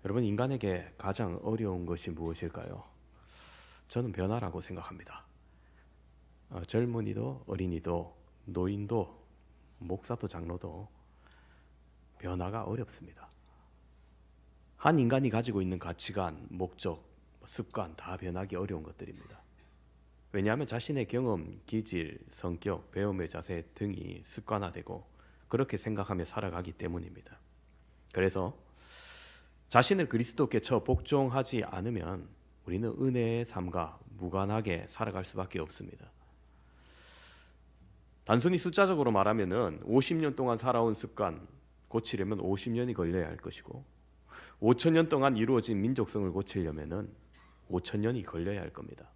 여러분, 인간에게 가장 어려운 것이 무엇일까요? 저는 변화라고 생각합니다. 젊은이도 어린이도 노인도 목사도 장로도 변화가 어렵습니다. 한 인간이 가지고 있는 가치관, 목적, 습관 다 변하기 어려운 것들입니다. 왜냐하면 자신의 경험, 기질, 성격, 배움의 자세 등이 습관화되고 그렇게 생각하며 살아가기 때문입니다. 그래서 자신을 그리스도께 복종하지 않으면 우리는 은혜의 삶과 무관하게 살아갈 수밖에 없습니다. 단순히 숫자적으로 말하면은 50년 동안 살아온 습관 고치려면 50년이 걸려야 할 것이고 5,000년 동안 이루어진 민족성을 고치려면은 5,000년이 걸려야 할 겁니다.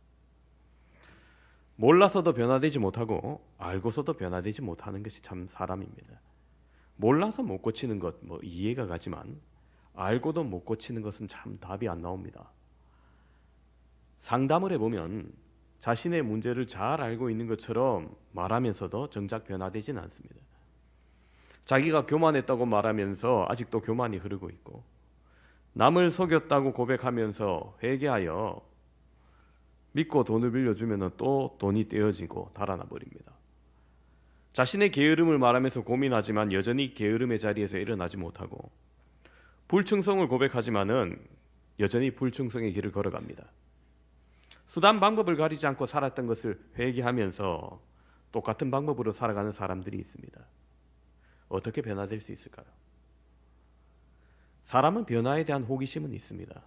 몰라서도 변화되지 못하고 알고서도 변화되지 못하는 것이 참 사람입니다. 몰라서 못 고치는 것 이해가 가지만 알고도 못 고치는 것은 참 답이 안 나옵니다. 상담을 해보면 자신의 문제를 잘 알고 있는 것처럼 말하면서도 정작 변화되지는 않습니다. 자기가 교만했다고 말하면서 아직도 교만이 흐르고 있고 남을 속였다고 고백하면서 회개하여 믿고 돈을 빌려주면 또 돈이 떼어지고 달아나 버립니다. 자신의 게으름을 말하면서 고민하지만 여전히 게으름의 자리에서 일어나지 못하고 불충성을 고백하지만은 여전히 불충성의 길을 걸어갑니다. 수단 방법을 가리지 않고 살았던 것을 회개하면서 똑같은 방법으로 살아가는 사람들이 있습니다. 어떻게 변화될 수 있을까요? 사람은 변화에 대한 호기심은 있습니다.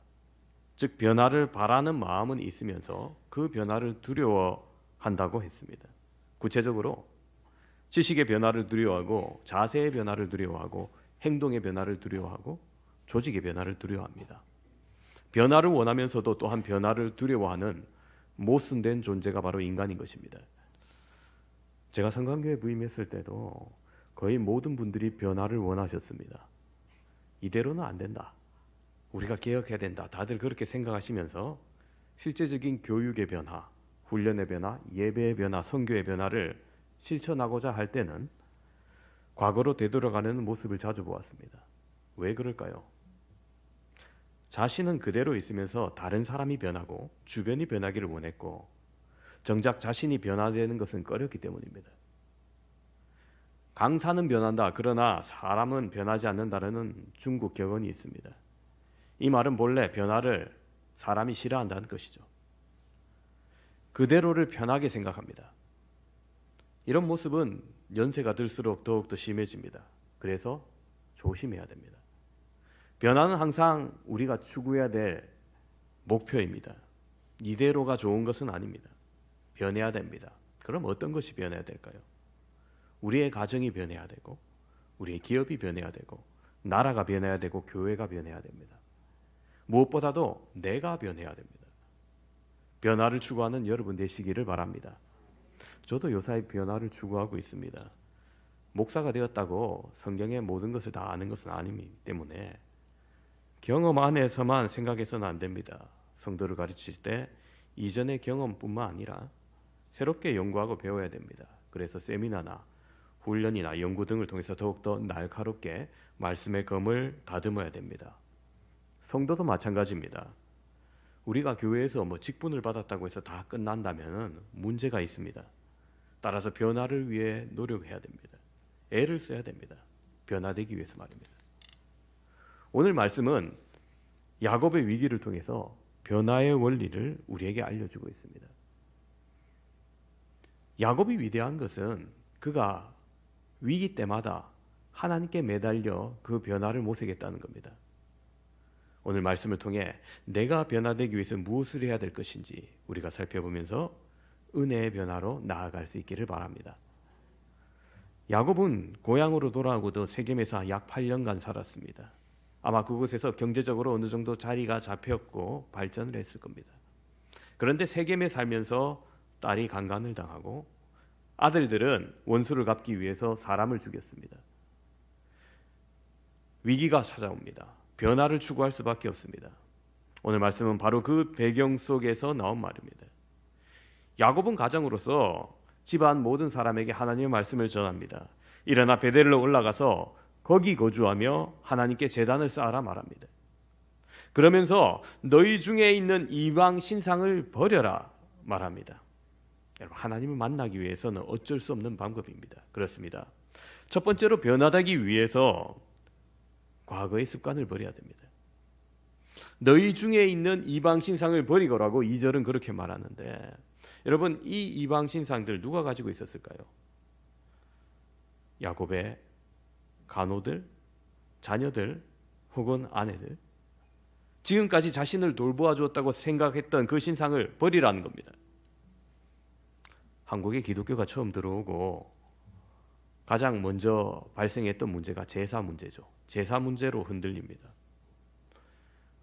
즉 변화를 바라는 마음은 있으면서 그 변화를 두려워한다고 했습니다. 구체적으로 지식의 변화를 두려워하고 자세의 변화를 두려워하고 행동의 변화를 두려워하고 조직의 변화를 두려워합니다. 변화를 원하면서도 또한 변화를 두려워하는 모순된 존재가 바로 인간인 것입니다. 제가 성강교회 부임했을 때도 거의 모든 분들이 변화를 원하셨습니다. 이대로는 안 된다. 우리가 개혁해야 된다. 다들 그렇게 생각하시면서 실제적인 교육의 변화, 훈련의 변화, 예배의 변화, 선교의 변화를 실천하고자 할 때는 과거로 되돌아가는 모습을 자주 보았습니다. 왜 그럴까요? 자신은 그대로 있으면서 다른 사람이 변하고 주변이 변하기를 원했고 정작 자신이 변화되는 것은 꺼렸기 때문입니다. 강사는 변한다. 그러나 사람은 변하지 않는다는 중국 격언이 있습니다. 이 말은 본래 변화를 사람이 싫어한다는 것이죠. 그대로를 편하게 생각합니다. 이런 모습은 연세가 들수록 더욱더 심해집니다. 그래서 조심해야 됩니다. 변화는 항상 우리가 추구해야 될 목표입니다. 이대로가 좋은 것은 아닙니다. 변해야 됩니다. 그럼 어떤 것이 변해야 될까요? 우리의 가정이 변해야 되고 우리의 기업이 변해야 되고 나라가 변해야 되고 교회가 변해야 됩니다. 무엇보다도 내가 변해야 됩니다. 변화를 추구하는 여러분 되시기를 바랍니다. 저도 요사이 변화를 추구하고 있습니다. 목사가 되었다고 성경의 모든 것을 다 아는 것은 아니기 때문에 경험 안에서만 생각해서는 안 됩니다. 성도를 가르칠 때 이전의 경험뿐만 아니라 새롭게 연구하고 배워야 됩니다. 그래서 세미나나 훈련이나 연구 등을 통해서 더욱더 날카롭게 말씀의 검을 다듬어야 됩니다. 성도도 마찬가지입니다. 우리가 교회에서 직분을 받았다고 해서 다 끝난다면 문제가 있습니다. 따라서 변화를 위해 노력해야 됩니다. 애를 써야 됩니다. 변화되기 위해서 말입니다. 오늘 말씀은 야곱의 위기를 통해서 변화의 원리를 우리에게 알려주고 있습니다. 야곱이 위대한 것은 그가 위기 때마다 하나님께 매달려 그 변화를 모색했다는 겁니다. 오늘 말씀을 통해 내가 변화되기 위해서 무엇을 해야 될 것인지 우리가 살펴보면서 은혜의 변화로 나아갈 수 있기를 바랍니다. 야곱은 고향으로 돌아오고도 세겜에서 약 8년간 살았습니다. 아마 그곳에서 경제적으로 어느 정도 자리가 잡혔고 발전을 했을 겁니다. 그런데 세겜에 살면서 딸이 강간을 당하고 아들들은 원수를 갚기 위해서 사람을 죽였습니다. 위기가 찾아옵니다. 변화를 추구할 수밖에 없습니다. 오늘 말씀은 바로 그 배경 속에서 나온 말입니다. 야곱은 가장으로서 집안 모든 사람에게 하나님의 말씀을 전합니다. 일어나 베델로 올라가서 거기 거주하며 하나님께 제단을 쌓아라 말합니다. 그러면서 너희 중에 있는 이방 신상을 버려라 말합니다. 여러분, 하나님을 만나기 위해서는 어쩔 수 없는 방법입니다. 그렇습니다. 첫 번째로 변화되기 위해서 과거의 습관을 버려야 됩니다. 너희 중에 있는 이방 신상을 버리거라고 2절은 그렇게 말하는데, 여러분, 이 이방 신상들 누가 가지고 있었을까요? 야곱의 간호들, 자녀들 혹은 아내들, 지금까지 자신을 돌보아 주었다고 생각했던 그 신상을 버리라는 겁니다. 한국에 기독교가 처음 들어오고 가장 먼저 발생했던 문제가 제사 문제죠. 제사 문제로 흔들립니다.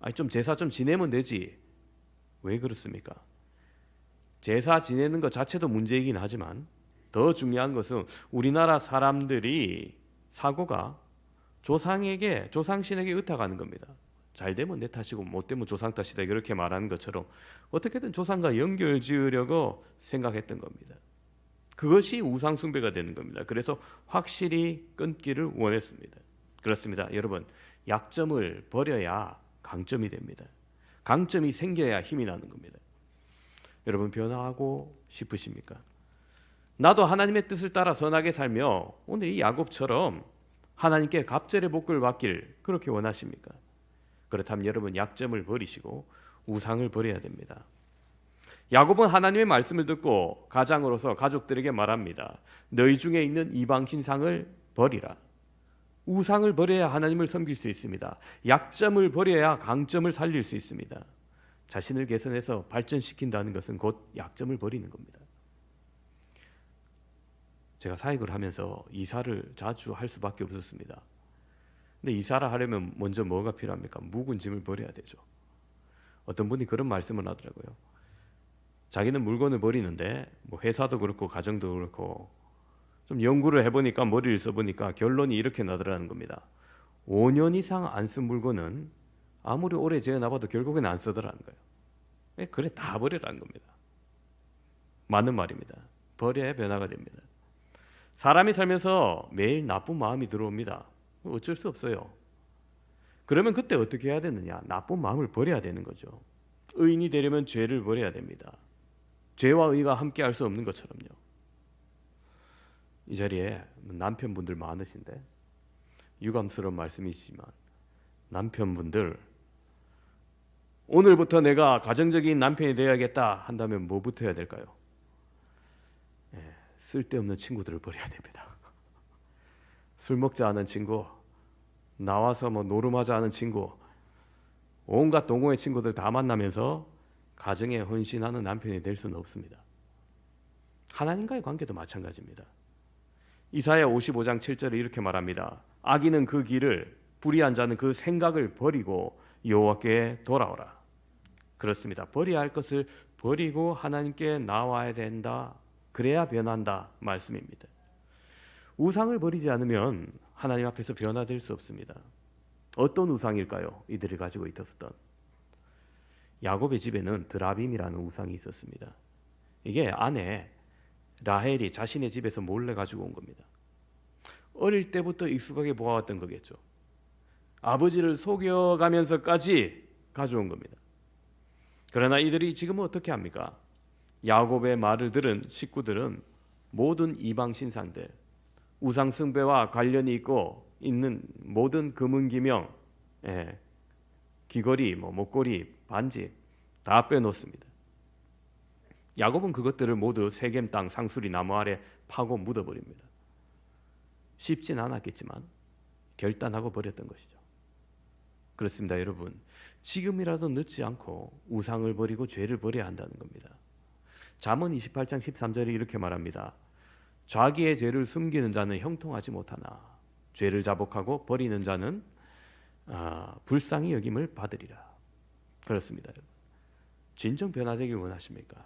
아니, 좀 제사 좀 지내면 되지. 왜 그렇습니까? 제사 지내는 것 자체도 문제이긴 하지만 더 중요한 것은 우리나라 사람들이 사고가 조상신에게 의탁하는 겁니다. 잘 되면 내 탓이고 못 되면 조상 탓이다, 그렇게 말하는 것처럼 어떻게든 조상과 연결 지으려고 생각했던 겁니다. 그것이 우상 숭배가 되는 겁니다. 그래서 확실히 끊기를 원했습니다. 그렇습니다. 여러분, 약점을 버려야 강점이 됩니다. 강점이 생겨야 힘이 나는 겁니다. 여러분, 변화하고 싶으십니까? 나도 하나님의 뜻을 따라 선하게 살며 오늘 이 야곱처럼 하나님께 갑절의 복을 받길 그렇게 원하십니까? 그렇다면 여러분, 약점을 버리시고 우상을 버려야 됩니다. 야곱은 하나님의 말씀을 듣고 가장으로서 가족들에게 말합니다. 너희 중에 있는 이방 신상을 버리라. 우상을 버려야 하나님을 섬길 수 있습니다. 약점을 버려야 강점을 살릴 수 있습니다. 자신을 개선해서 발전시킨다는 것은 곧 약점을 버리는 겁니다. 제가 사역을 하면서 이사를 자주 할 수밖에 없었습니다. 근데 이사를 하려면 먼저 뭐가 필요합니까? 묵은 짐을 버려야 되죠. 어떤 분이 그런 말씀을 하더라고요. 자기는 물건을 버리는데 회사도 그렇고 가정도 그렇고 좀 연구를 해보니까, 머리를 써보니까 결론이 이렇게 나더라는 겁니다. 5년 이상 안 쓴 물건은 아무리 오래 재어놔봐도 결국엔 안 쓰더라는 거예요. 그래, 다 버리라는 겁니다. 맞는 말입니다. 버려야 변화가 됩니다. 사람이 살면서 매일 나쁜 마음이 들어옵니다. 어쩔 수 없어요. 그러면 그때 어떻게 해야 되느냐? 나쁜 마음을 버려야 되는 거죠. 의인이 되려면 죄를 버려야 됩니다. 죄와 의가 함께 할 수 없는 것처럼요. 이 자리에 남편분들 많으신데 유감스러운 말씀이시지만, 남편분들, 오늘부터 내가 가정적인 남편이 되어야겠다 한다면 뭐부터 해야 될까요? 쓸데없는 친구들을 버려야 됩니다. 술 먹자 하는 친구, 나와서 노름하자 하는 친구, 온갖 동호회 친구들 다 만나면서 가정에 헌신하는 남편이 될 수는 없습니다. 하나님과의 관계도 마찬가지입니다. 이사야 55장 7절에 이렇게 말합니다. 악인은 그 길을, 불의한 자는 그 생각을 버리고 여호와께 돌아오라. 그렇습니다. 버려야 할 것을 버리고 하나님께 나와야 된다. 그래야 변한다 말씀입니다. 우상을 버리지 않으면 하나님 앞에서 변화될 수 없습니다. 어떤 우상일까요? 이들이 가지고 있었던, 야곱의 집에는 드라빔이라는 우상이 있었습니다. 이게 아내 라헬이 자신의 집에서 몰래 가지고 온 겁니다. 어릴 때부터 익숙하게 보아왔던 거겠죠. 아버지를 속여가면서까지 가져온 겁니다. 그러나 이들이 지금은 어떻게 합니까? 야곱의 말을 들은 식구들은 모든 이방 신상들, 우상 숭배와 관련이 있는 모든 금은기명, 귀걸이, 목걸이, 반지 다 빼놓습니다. 야곱은 그것들을 모두 세겜 땅 상수리 나무 아래 파고 묻어버립니다. 쉽진 않았겠지만 결단하고 버렸던 것이죠. 그렇습니다, 여러분. 지금이라도 늦지 않고 우상을 버리고 죄를 버려야 한다는 겁니다. 잠언 28장 13절에 이렇게 말합니다. 자기의 죄를 숨기는 자는 형통하지 못하나 죄를 자복하고 버리는 자는 불쌍히 여김을 받으리라. 그렇습니다, 여러분. 진정 변화되길 원하십니까?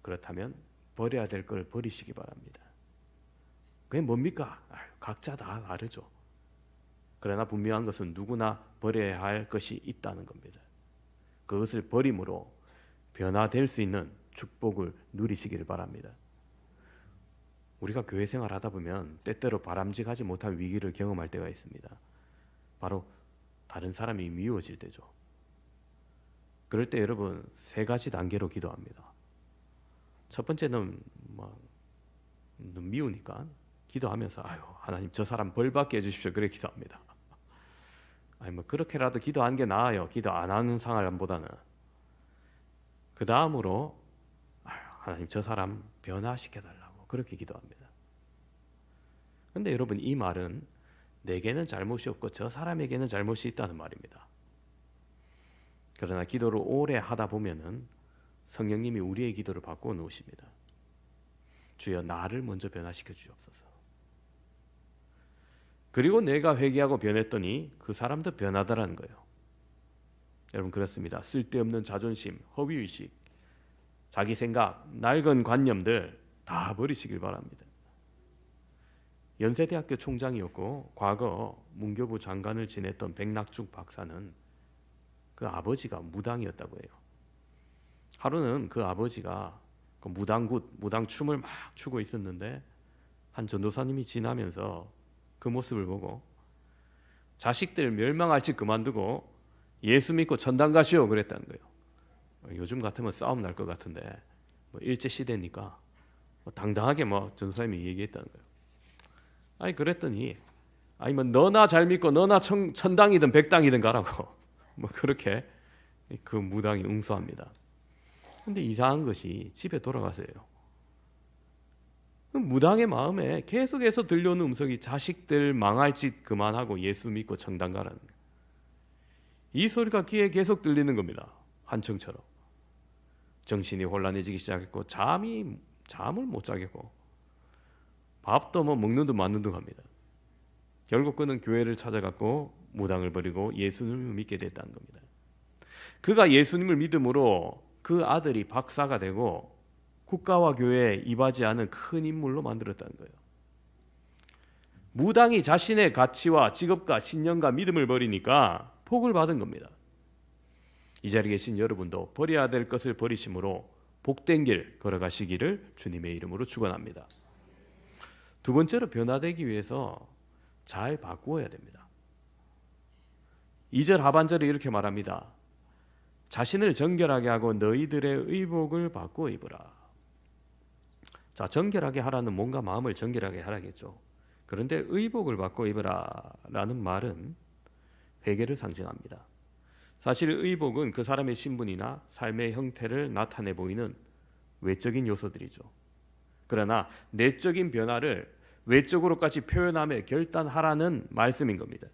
그렇다면 버려야 될 걸 버리시기 바랍니다. 그게 뭡니까? 각자 다 다르죠. 그러나 분명한 것은 누구나 버려야 할 것이 있다는 겁니다. 그것을 버림으로 변화될 수 있는 축복을 누리시기를 바랍니다. 우리가 교회 생활하다 보면 때때로 바람직하지 못한 위기를 경험할 때가 있습니다. 바로 다른 사람이 미워질 때죠. 그럴 때 여러분 세 가지 단계로 기도합니다. 첫 번째는 미우니까 기도하면서 아유 하나님 저 사람 벌 받게 해주십시오 그래 기도합니다. 아니 그렇게라도 기도한 게 나아요. 기도 안 하는 상황보다는. 그 다음으로 하나님 저 사람 변화시켜달라고 그렇게 기도합니다. 근데 여러분 이 말은 내게는 잘못이 없고 저 사람에게는 잘못이 있다는 말입니다. 그러나 기도를 오래 하다 보면은 성령님이 우리의 기도를 바꾸어 놓으십니다. 주여 나를 먼저 변화시켜 주옵소서. 그리고 내가 회개하고 변했더니 그 사람도 변하더라는 거예요. 여러분 그렇습니다. 쓸데없는 자존심, 허위의식, 자기 생각, 낡은 관념들 다 버리시길 바랍니다. 연세대학교 총장이었고 과거 문교부 장관을 지냈던 백낙죽 박사는 그 아버지가 무당이었다고 해요. 하루는 그 아버지가 그 무당춤을 막 추고 있었는데 한 전도사님이 지나면서 그 모습을 보고 자식들 멸망할지 그만두고 예수 믿고 천당 가시오 그랬다는 거예요. 요즘 같으면 싸움 날 것 같은데 일제 시대니까 당당하게 전도사님이 얘기했다는 거예요. 아니 그랬더니 너나 잘 믿고 너나 천당이든 백당이든 가라고 그렇게 그 무당이 응수합니다. 근데 이상한 것이 집에 돌아가서요. 무당의 마음에 계속해서 들려오는 음성이 자식들 망할 짓 그만하고 예수 믿고 천당 가라는 거예요. 이 소리가 귀에 계속 들리는 겁니다. 환청처럼. 정신이 혼란해지기 시작했고 잠을 못 자겠고 밥도 먹는 둥 마는 둥 합니다. 결국 그는 교회를 찾아갔고 무당을 버리고 예수님을 믿게 됐다는 겁니다. 그가 예수님을 믿음으로 그 아들이 박사가 되고 국가와 교회에 이바지하는 큰 인물로 만들었다는 거예요. 무당이 자신의 가치와 직업과 신념과 믿음을 버리니까 복을 받은 겁니다. 이 자리에 계신 여러분도 버려야 될 것을 버리심으로 복된 길 걸어가시기를 주님의 이름으로 축원합니다. 두 번째로 변화되기 위해서 잘 바꾸어야 됩니다. 2절 하반절에 이렇게 말합니다. 자신을 정결하게 하고 너희들의 의복을 바꾸어 입으라. 자, 정결하게 하라는 뭔가 마음을 정결하게 하라겠죠. 그런데 의복을 바꾸어 입으라 라는 말은 회개를 상징합니다. 사실 의복은 그 사람의 신분이나 삶의 형태를 나타내 보이는 외적인 요소들이죠. 그러나 내적인 변화를 외적으로까지 표현하며 결단하라는 말씀인 겁니다.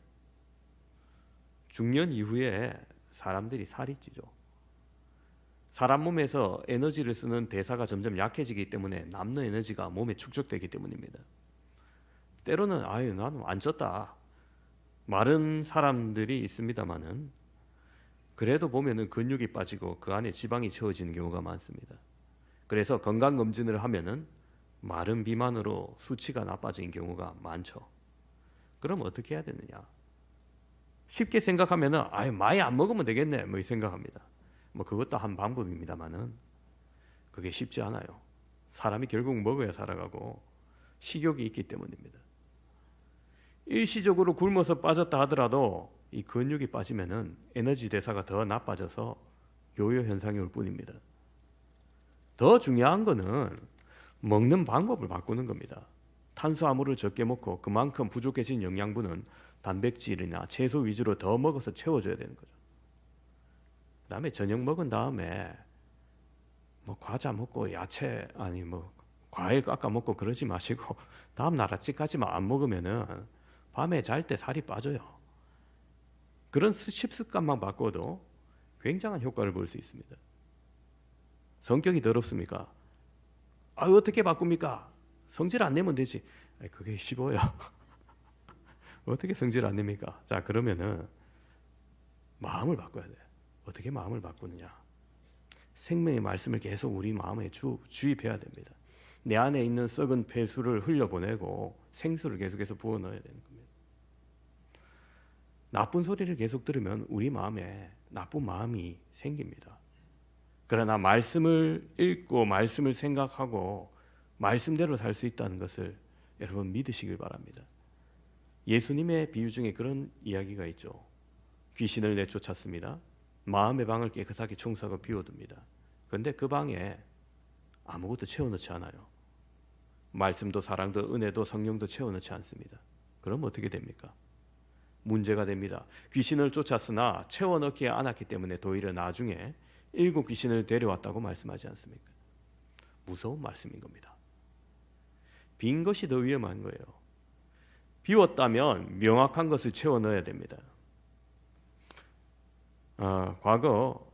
중년 이후에 사람들이 살이 찌죠. 사람 몸에서 에너지를 쓰는 대사가 점점 약해지기 때문에 남는 에너지가 몸에 축적되기 때문입니다. 때로는 나는 안 쪘다 마른 사람들이 있습니다만은 그래도 보면은 근육이 빠지고 그 안에 지방이 채워지는 경우가 많습니다. 그래서 건강검진을 하면은 마른 비만으로 수치가 나빠진 경우가 많죠. 그럼 어떻게 해야 되느냐? 쉽게 생각하면은 많이 안 먹으면 되겠네 이 생각합니다. 그것도 한 방법입니다만은 그게 쉽지 않아요. 사람이 결국 먹어야 살아가고 식욕이 있기 때문입니다. 일시적으로 굶어서 빠졌다 하더라도 이 근육이 빠지면은 에너지 대사가 더 나빠져서 요요 현상이 올 뿐입니다. 더 중요한 거는 먹는 방법을 바꾸는 겁니다. 탄수화물을 적게 먹고 그만큼 부족해진 영양분은 단백질이나 채소 위주로 더 먹어서 채워줘야 되는 거죠. 그 다음에 저녁 먹은 다음에 과자 먹고 야채 과일 깎아 먹고 그러지 마시고 다음날 아침까지만 안 먹으면은 밤에 잘 때 살이 빠져요. 그런 식습관만 바꿔도 굉장한 효과를 볼 수 있습니다. 성격이 더럽습니까? 어떻게 바꿉니까? 성질 안 내면 되지. 그게 쉬워요. 어떻게 성질 안 냅니까? 자, 그러면은 마음을 바꿔야 돼요. 어떻게 마음을 바꾸느냐? 생명의 말씀을 계속 우리 마음에 주입해야 됩니다. 내 안에 있는 썩은 폐수를 흘려보내고 생수를 계속해서 부어 넣어야 되는 겁니다. 나쁜 소리를 계속 들으면 우리 마음에 나쁜 마음이 생깁니다. 그러나 말씀을 읽고 말씀을 생각하고 말씀대로 살 수 있다는 것을 여러분 믿으시길 바랍니다. 예수님의 비유 중에 그런 이야기가 있죠. 귀신을 내쫓았습니다. 마음의 방을 깨끗하게 청소하고 비워둡니다. 그런데 그 방에 아무것도 채워넣지 않아요. 말씀도 사랑도 은혜도 성령도 채워넣지 않습니다. 그럼 어떻게 됩니까? 문제가 됩니다. 귀신을 쫓았으나 채워넣지 않았기 때문에 도리어 나중에 7 귀신을 데려왔다고 말씀하지 않습니까? 무서운 말씀인 겁니다. 빈 것이 더 위험한 거예요. 비웠다면 명확한 것을 채워넣어야 됩니다. 과거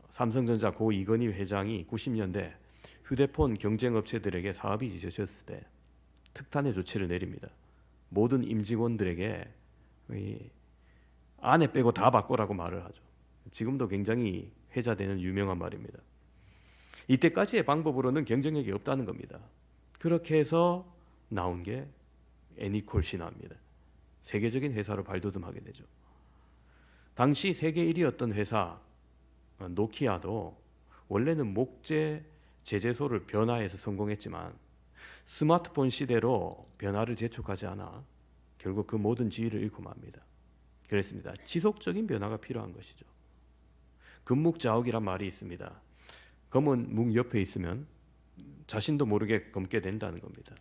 삼성전자 고 이건희 회장이 90년대 휴대폰 경쟁업체들에게 사업이 지쳐졌을 때 특단의 조치를 내립니다. 모든 임직원들에게 아내 빼고 다 바꾸라고 말을 하죠. 지금도 굉장히 회자되는 유명한 말입니다. 이때까지의 방법으로는 경쟁력이 없다는 겁니다. 그렇게 해서 나온 게 애니콜 신화입니다. 세계적인 회사로 발돋움하게 되죠. 당시 세계 1위였던 회사 노키아도 원래는 목재 제재소를 변화해서 성공했지만 스마트폰 시대로 변화를 재촉하지 않아 결국 그 모든 지위를 잃고 맙니다. 그랬습니다. 지속적인 변화가 필요한 것이죠. 금묵자옥이란 말이 있습니다. 검은 묵 옆에 있으면 자신도 모르게 검게 된다는 겁니다.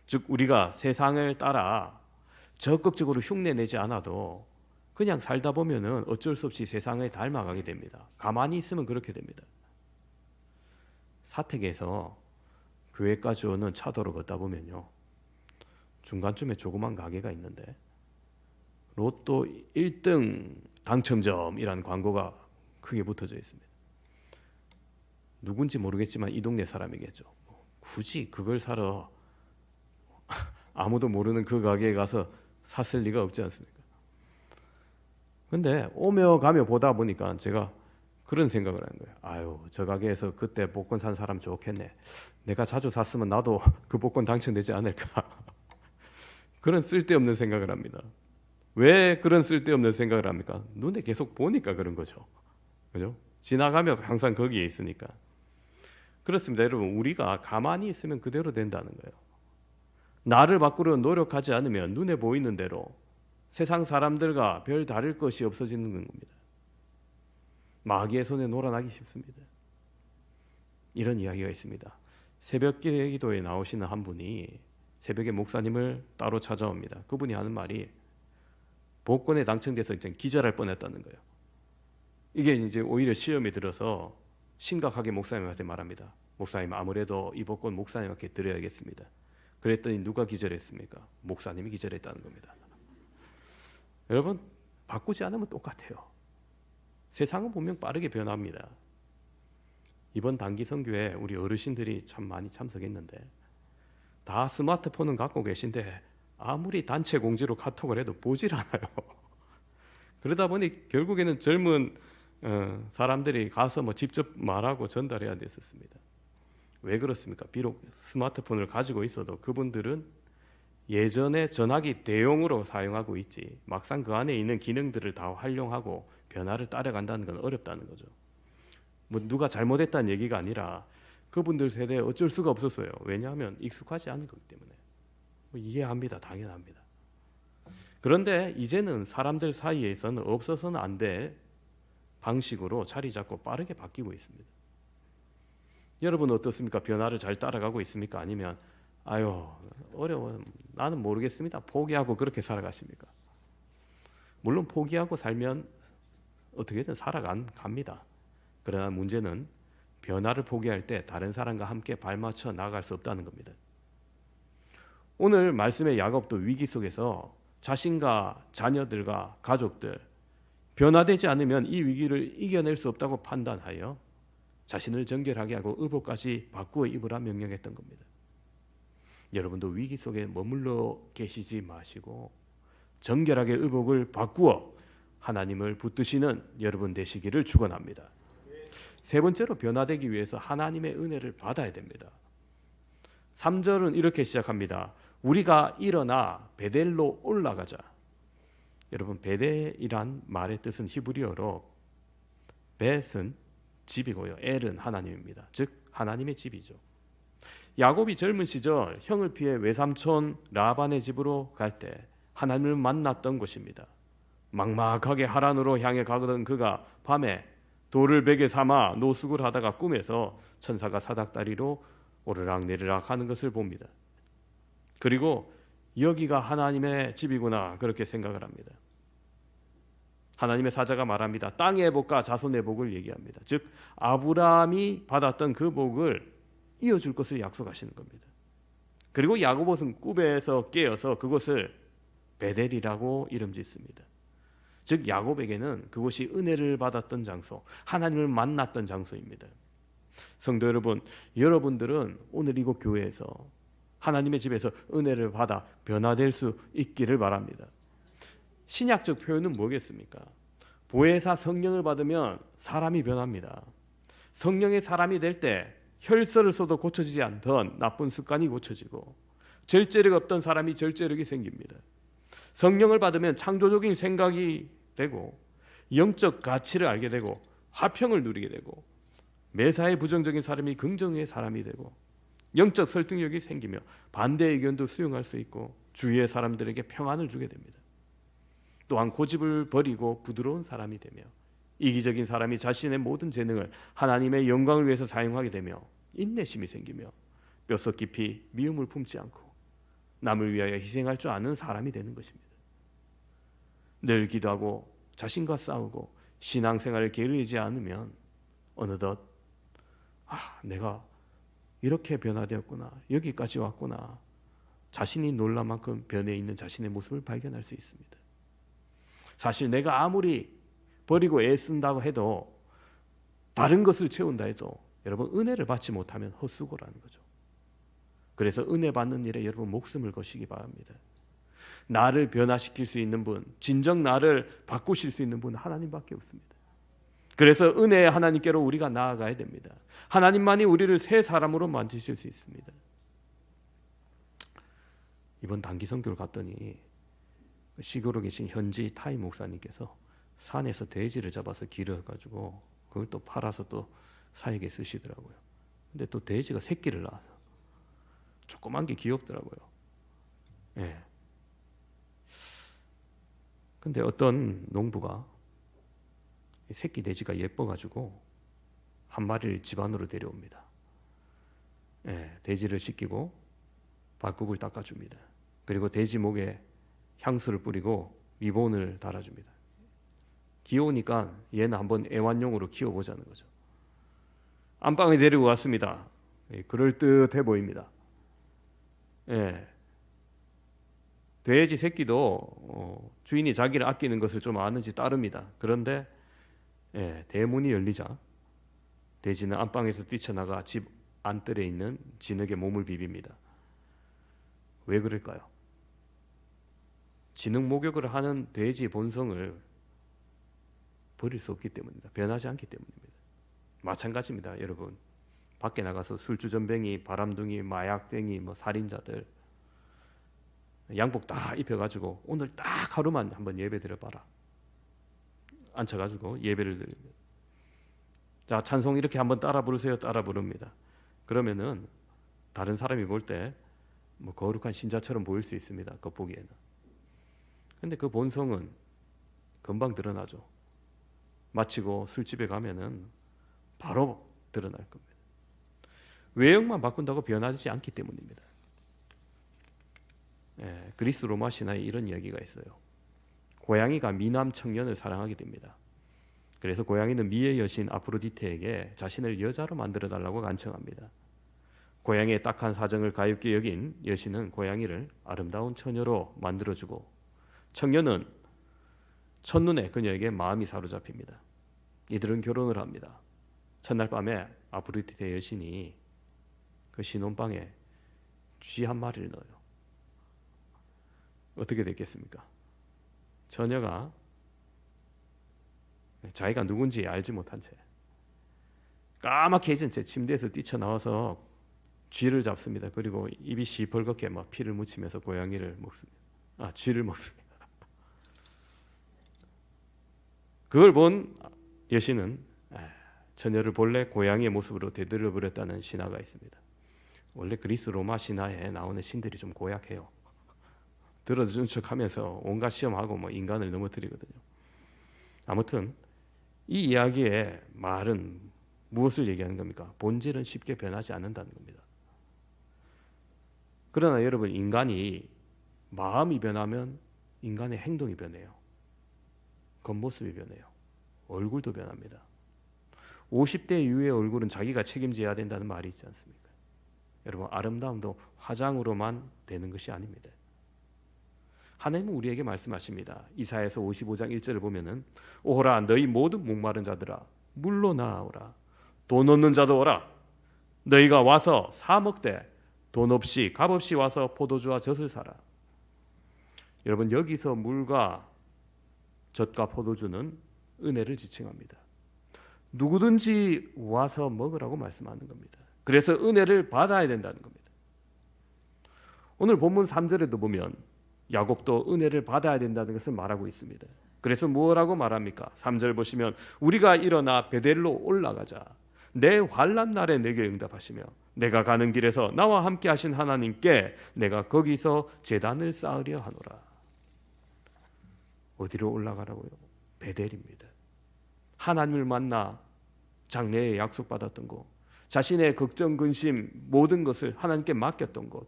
즉 우리가 세상을 따라 적극적으로 흉내내지 않아도 그냥 살다 보면은 어쩔 수 없이 세상을 닮아가게 됩니다. 가만히 있으면 그렇게 됩니다. 사택에서 교회까지 오는 차도로 걷다 보면요, 중간쯤에 조그만 가게가 있는데 로또 1등 당첨점이라는 광고가 크게 붙어져 있습니다. 누군지 모르겠지만 이 동네 사람이겠죠. 굳이 그걸 사러 아무도 모르는 그 가게에 가서 샀을 리가 없지 않습니까? 근데 오며 가며 보다 보니까 제가 그런 생각을 하는 거예요. 아유, 저 가게에서 그때 복권 산 사람 좋겠네. 내가 자주 샀으면 나도 그 복권 당첨되지 않을까. 그런 쓸데없는 생각을 합니다. 왜 그런 쓸데없는 생각을 합니까? 눈에 계속 보니까 그런 거죠. 그죠? 지나가며 항상 거기에 있으니까. 그렇습니다. 여러분, 우리가 가만히 있으면 그대로 된다는 거예요. 나를 바꾸려 노력하지 않으면 눈에 보이는 대로 세상 사람들과 별 다를 것이 없어지는 겁니다. 마귀의 손에 놀아나기 쉽습니다. 이런 이야기가 있습니다. 새벽 기도에 나오시는 한 분이 새벽에 목사님을 따로 찾아옵니다. 그분이 하는 말이 복권에 당첨돼서 이제 기절할 뻔했다는 거예요. 이게 이제 오히려 시험에 들어서 심각하게 목사님한테 말합니다. 목사님, 아무래도 이 복권 목사님께 드려야겠습니다. 그랬더니 누가 기절했습니까? 목사님이 기절했다는 겁니다. 여러분, 바꾸지 않으면 똑같아요. 세상은 분명 빠르게 변합니다. 이번 단기 선교에 우리 어르신들이 참 많이 참석했는데 다 스마트폰은 갖고 계신데 아무리 단체 공지로 카톡을 해도 보질 않아요. 그러다 보니 결국에는 젊은 사람들이 가서 뭐 직접 말하고 전달해야 됐었습니다. 왜 그렇습니까? 비록 스마트폰을 가지고 있어도 그분들은 예전에 전화기 대용으로 사용하고 있지 막상 그 안에 있는 기능들을 다 활용하고 변화를 따라간다는 건 어렵다는 거죠. 뭐 누가 잘못했다는 얘기가 아니라 그분들 세대에 어쩔 수가 없었어요. 왜냐하면 익숙하지 않은 거기 때문에. 뭐 이해합니다. 당연합니다. 그런데 이제는 사람들 사이에서는 없어서는 안 될 방식으로 자리 잡고 빠르게 바뀌고 있습니다. 여러분 어떻습니까? 변화를 잘 따라가고 있습니까? 아니면 아유 어려워 나는 모르겠습니다. 포기하고 그렇게 살아가십니까? 물론 포기하고 살면 어떻게든 살아갑니다. 그러나 문제는 변화를 포기할 때 다른 사람과 함께 발맞춰 나아갈 수 없다는 겁니다. 오늘 말씀의 야곱도 위기 속에서 자신과 자녀들과 가족들 변화되지 않으면 이 위기를 이겨낼 수 없다고 판단하여 자신을 정결하게 하고 의복까지 바꾸어 입으라 명령했던 겁니다. 여러분도 위기 속에 머물러 계시지 마시고 정결하게 의복을 바꾸어 하나님을 붙드시는 여러분 되시기를 축원합니다. 세 번째로 변화되기 위해서 하나님의 은혜를 받아야 됩니다. 3절은 이렇게 시작합니다. 우리가 일어나 베델로 올라가자. 여러분 베델이란 말의 뜻은 히브리어로 벳은 집이고요. 엘은 하나님입니다. 즉 하나님의 집이죠. 야곱이 젊은 시절 형을 피해 외삼촌 라반의 집으로 갈 때 하나님을 만났던 곳입니다. 막막하게 하란으로 향해 가던 그가 밤에 돌을 베개 삼아 노숙을 하다가 꿈에서 천사가 사닥다리로 오르락내리락 하는 것을 봅니다. 그리고 여기가 하나님의 집이구나 그렇게 생각을 합니다. 하나님의 사자가 말합니다. 땅의 복과 자손의 복을 얘기합니다. 즉 아브라함이 받았던 그 복을 이어줄 것을 약속하시는 겁니다. 그리고 야고보는 꿈에서 깨어서 그곳을 베델이라고 이름 짓습니다. 즉 야곱에게는 그곳이 은혜를 받았던 장소, 하나님을 만났던 장소입니다. 성도 여러분, 여러분들은 오늘 이곳 교회에서 하나님의 집에서 은혜를 받아 변화될 수 있기를 바랍니다. 신약적 표현은 뭐겠습니까? 보혜사 성령을 받으면 사람이 변합니다. 성령의 사람이 될 때 혈서를 써도 고쳐지지 않던 나쁜 습관이 고쳐지고 절제력 없던 사람이 절제력이 생깁니다. 성령을 받으면 창조적인 생각이 되고 영적 가치를 알게 되고 화평을 누리게 되고 매사에 부정적인 사람이 긍정의 사람이 되고 영적 설득력이 생기며 반대 의견도 수용할 수 있고 주위의 사람들에게 평안을 주게 됩니다. 또한 고집을 버리고 부드러운 사람이 되며 이기적인 사람이 자신의 모든 재능을 하나님의 영광을 위해서 사용하게 되며 인내심이 생기며 뼛속 깊이 미움을 품지 않고 남을 위하여 희생할 줄 아는 사람이 되는 것입니다. 늘 기도하고 자신과 싸우고 신앙생활을 게으르지 않으면 어느덧 내가 이렇게 변화되었구나, 여기까지 왔구나, 자신이 놀랄 만큼 변해 있는 자신의 모습을 발견할 수 있습니다. 사실 내가 아무리 버리고 애쓴다고 해도 다른 것을 채운다 해도 여러분 은혜를 받지 못하면 헛수고라는 거죠. 그래서 은혜 받는 일에 여러분 목숨을 거시기 바랍니다. 나를 변화시킬 수 있는 분, 진정 나를 바꾸실 수 있는 분은 하나님밖에 없습니다. 그래서 은혜의 하나님께로 우리가 나아가야 됩니다. 하나님만이 우리를 새 사람으로 만드실 수 있습니다. 이번 단기 선교를 갔더니 시골에 계신 현지 타이 목사님께서 산에서 돼지를 잡아서 기르어가지고 그걸 또 팔아서 또 사에게 쓰시더라고요. 근데 또 돼지가 새끼를 낳아서 조그만 게 귀엽더라고요. 예. 근데 어떤 농부가 새끼 돼지가 예뻐가지고 한 마리를 집 안으로 데려옵니다. 예, 돼지를 씻기고 발굽을 닦아줍니다. 그리고 돼지 목에 향수를 뿌리고 리본을 달아줍니다. 귀여우니까 얘는 한번 애완용으로 키워보자는 거죠. 안방에 데리고 왔습니다. 그럴듯해 보입니다. 예. 돼지 새끼도 주인이 자기를 아끼는 것을 좀 아는지 따릅니다. 그런데 대문이 열리자 돼지는 안방에서 뛰쳐나가 집 안뜰에 있는 진흙에 몸을 비빕니다. 왜 그럴까요? 진흙 목욕을 하는 돼지 본성을 버릴 수 없기 때문입니다. 변하지 않기 때문입니다. 마찬가지입니다. 여러분, 밖에 나가서 술주전뱅이, 바람둥이, 마약쟁이, 살인자들 양복 다 입혀가지고 오늘 딱 하루만 한번 예배 드려봐라. 앉혀가지고 예배를 드립니다. 자, 찬송 이렇게 한번 따라 부르세요. 따라 부릅니다. 그러면은 다른 사람이 볼 때 거룩한 신자처럼 보일 수 있습니다. 겉보기에는. 근데 그 본성은 금방 드러나죠. 마치고 술집에 가면은 바로 드러날 겁니다. 외형만 바꾼다고 변하지 않기 때문입니다. 그리스 로마 신화에 이런 이야기가 있어요. 고양이가 미남 청년을 사랑하게 됩니다. 그래서 고양이는 미의 여신 아프로디테에게 자신을 여자로 만들어 달라고 간청합니다. 고양이의 딱한 사정을 가엾게 여긴 여신은 고양이를 아름다운 처녀로 만들어주고 청년은 첫눈에 그녀에게 마음이 사로잡힙니다. 이들은 결혼을 합니다. 첫날 밤에 아프로디테 여신이 그 신혼방에 쥐 한 마리를 넣어요. 어떻게 됐겠습니까? 처녀가 자기가 누군지 알지 못한 채 까맣게 잊은 채 침대에서 뛰쳐나와서 쥐를 잡습니다. 그리고 입이 시뻘겋게 막 피를 묻히면서 고양이를 먹습니다. 쥐를 먹습니다. 그걸 본 여신은 처녀를 본래 고양이의 모습으로 되돌려버렸다는 신화가 있습니다. 원래 그리스 로마 신화에 나오는 신들이 좀 고약해요. 들어준 척하면서 온갖 시험하고 뭐 인간을 넘어뜨리거든요. 아무튼 이 이야기의 말은 무엇을 얘기하는 겁니까? 본질은 쉽게 변하지 않는다는 겁니다. 그러나 여러분, 인간이 마음이 변하면 인간의 행동이 변해요. 겉모습이 변해요. 얼굴도 변합니다. 50대 이후의 얼굴은 자기가 책임져야 된다는 말이 있지 않습니까? 여러분, 아름다움도 화장으로만 되는 것이 아닙니다. 하나님은 우리에게 말씀하십니다. 이사야서 55장 1절을 보면은 오라 너희 모든 목마른 자들아 물로 나아오라 돈 없는 자도 오라 너희가 와서 사 먹되 돈 없이 값 없이 와서 포도주와 젖을 사라. 여러분, 여기서 물과 젖과 포도주는 은혜를 지칭합니다. 누구든지 와서 먹으라고 말씀하는 겁니다. 그래서 은혜를 받아야 된다는 겁니다. 오늘 본문 3절에도 보면 야곱도 은혜를 받아야 된다는 것을 말하고 있습니다. 그래서 뭐라고 말합니까? 3절 보시면 우리가 일어나 베델로 올라가자. 내 환난 날에 내게 응답하시며 내가 가는 길에서 나와 함께 하신 하나님께 내가 거기서 제단을 쌓으려 하노라. 어디로 올라가라고요? 베델입니다. 하나님을 만나 장래에 약속받았던 곳, 자신의 걱정, 근심 모든 것을 하나님께 맡겼던 곳,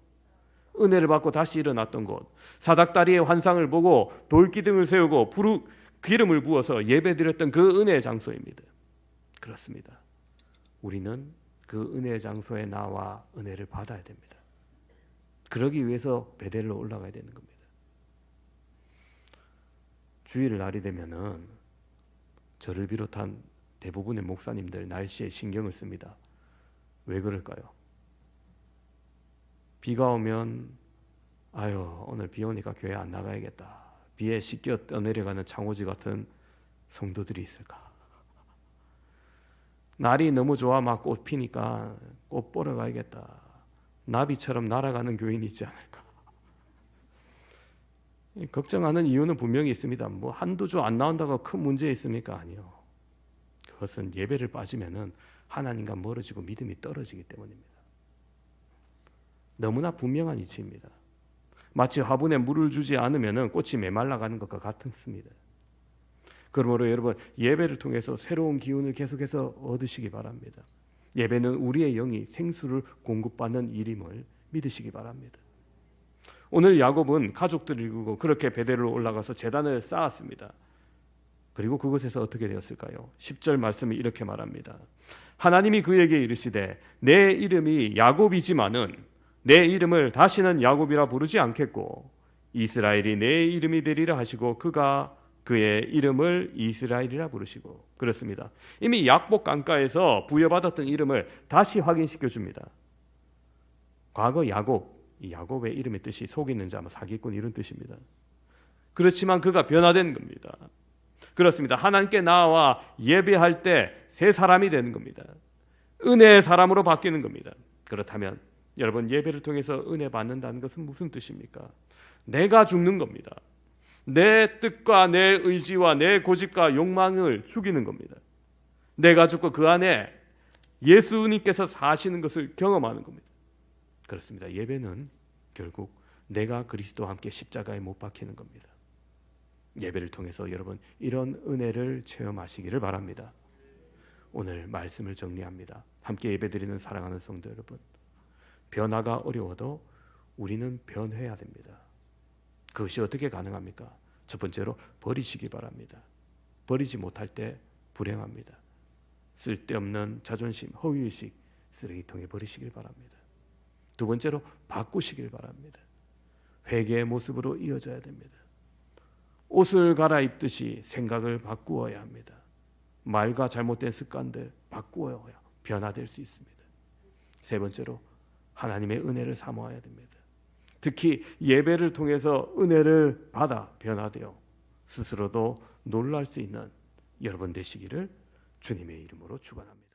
은혜를 받고 다시 일어났던 곳, 사닥다리의 환상을 보고 돌기둥을 세우고 기름을 부어서 예배드렸던 그 은혜의 장소입니다. 그렇습니다. 우리는 그 은혜의 장소에 나와 은혜를 받아야 됩니다. 그러기 위해서 베델로 올라가야 되는 겁니다. 주일 날이 되면은 저를 비롯한 대부분의 목사님들 날씨에 신경을 씁니다. 왜 그럴까요? 비가 오면 아유 오늘 비 오니까 교회 안 나가야겠다. 비에 씻겨 떠내려가는 창호지 같은 성도들이 있을까? 날이 너무 좋아 막 꽃 피니까 꽃 보러 가야겠다. 나비처럼 날아가는 교인이 있지 않을까? 걱정하는 이유는 분명히 있습니다. 뭐 한두 주 안 나온다고 큰 문제 있습니까? 아니요. 그것은 예배를 빠지면은 하나님과 멀어지고 믿음이 떨어지기 때문입니다. 너무나 분명한 이치입니다. 마치 화분에 물을 주지 않으면은 꽃이 메말라가는 것과 같습니다. 그러므로 여러분, 예배를 통해서 새로운 기운을 계속해서 얻으시기 바랍니다. 예배는 우리의 영이 생수를 공급받는 일임을 믿으시기 바랍니다. 오늘 야곱은 가족들을 이루고 그렇게 베델로 올라가서 제단을 쌓았습니다. 그리고 그곳에서 어떻게 되었을까요? 10절 말씀이 이렇게 말합니다. 하나님이 그에게 이르시되 내 이름이 야곱이지만은 내 이름을 다시는 야곱이라 부르지 않겠고 이스라엘이 내 이름이 되리라 하시고 그가 그의 이름을 이스라엘이라 부르시고. 그렇습니다. 이미 약복 강가에서 부여받았던 이름을 다시 확인시켜 줍니다. 과거 야곱, 이 야곱의 이름의 뜻이 속이는 자, 사기꾼 이런 뜻입니다. 그렇지만 그가 변화된 겁니다. 그렇습니다. 하나님께 나와 예배할 때 새 사람이 되는 겁니다. 은혜의 사람으로 바뀌는 겁니다. 그렇다면 여러분, 예배를 통해서 은혜 받는다는 것은 무슨 뜻입니까? 내가 죽는 겁니다. 내 뜻과 내 의지와 내 고집과 욕망을 죽이는 겁니다. 내가 죽고 그 안에 예수님께서 사시는 것을 경험하는 겁니다. 그렇습니다. 예배는 결국 내가 그리스도와 함께 십자가에 못 박히는 겁니다. 예배를 통해서 여러분 이런 은혜를 체험하시기를 바랍니다. 오늘 말씀을 정리합니다. 함께 예배드리는 사랑하는 성도 여러분, 변화가 어려워도 우리는 변해야 됩니다. 그것이 어떻게 가능합니까? 첫 번째로 버리시기 바랍니다. 버리지 못할 때 불행합니다. 쓸데없는 자존심, 허위의식 쓰레기통에 버리시길 바랍니다. 두 번째로 바꾸시길 바랍니다. 회개의 모습으로 이어져야 됩니다. 옷을 갈아입듯이 생각을 바꾸어야 합니다. 말과 잘못된 습관들 바꾸어야 변화될 수 있습니다. 세 번째로 하나님의 은혜를 사모해야 됩니다. 특히 예배를 통해서 은혜를 받아 변화되어 스스로도 놀랄 수 있는 여러분 되시기를 주님의 이름으로 축원합니다.